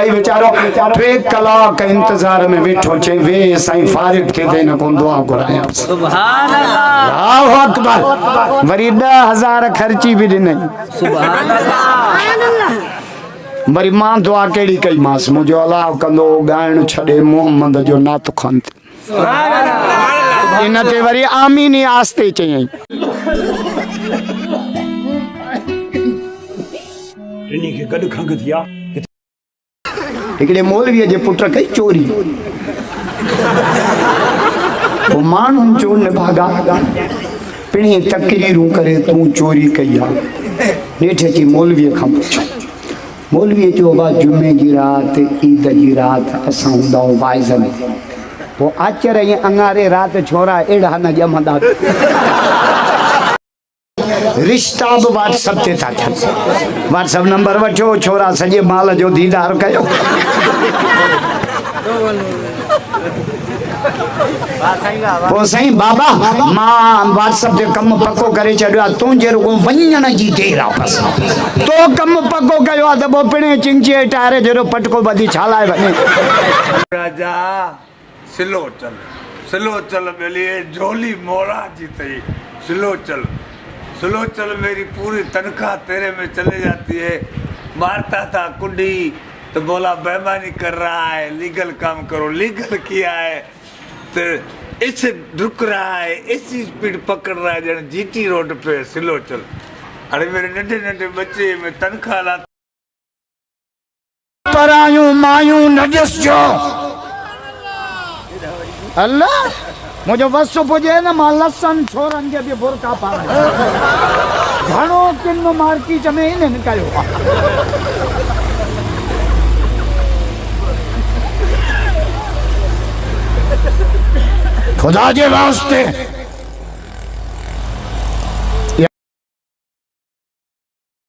बेचारो 2 कलाक इंतजार में वेठो चे वे साईं फारिग थे देन को दुआ कराया सुभान अल्लाह अल्लाहु अकबर वरी 10,000 खर्ची भी दिने सुभान अल्लाह वरी मां दुआ केड़ी कई मास मुजो अल्लाह कंदो गायण छडे मोहम्मद जो नात खन सुभान अल्लाह इनते वरी आमीन आस्ते चई इन्हीं के गड खंग दिया हिकड़े मौलवी जे पुट कई चोरी वो मानून चोर ने भागा पिणी तकरीरूं करे तू चोरी कई आ नेठे जी मौलवी खां पुछो मौलवी जो बा जुमे की रात ईद की रात असां हुंदा वाइज़ में वो आचर ये अंगारे रात छोरा एड़ा न जमंदा रिश्ता भी व्हाट्सएप ते था व्हाट्सएप नंबर वठो छोरा सजे माल जो दीदार कयो वो सही बाबा मां व्हाट्सएप ते कम पक्को करे छड़ियो तू जेरो वञण जी देर आ बस तो कम पक्को कयो त बो पिणे चिंचे टारे जेरो पटको बदी छालाए वने राजा स्लो चल मेरी झोली मोरा जी तई स्लो चल मेरी पूरी तनख्वाह तेरे में चले जाती है मारता था कुंडी तो बोला बेईमानी कर रहा है लीगल काम करो लीगल किया है तो इसे रुक रहा है इसी स्पीड पकड़ रहा है जन जीटी रोड पे स्लो चल अरे मेरे नन्हे बच्चे में तनख्वाह ला परायूं मायूं नजस जो अल्लाह मुझे वसु पुजे न मां लसन छोरन के भी बुरका पाए घणो किन मार्की जमे इन कयो खुदा के वास्ते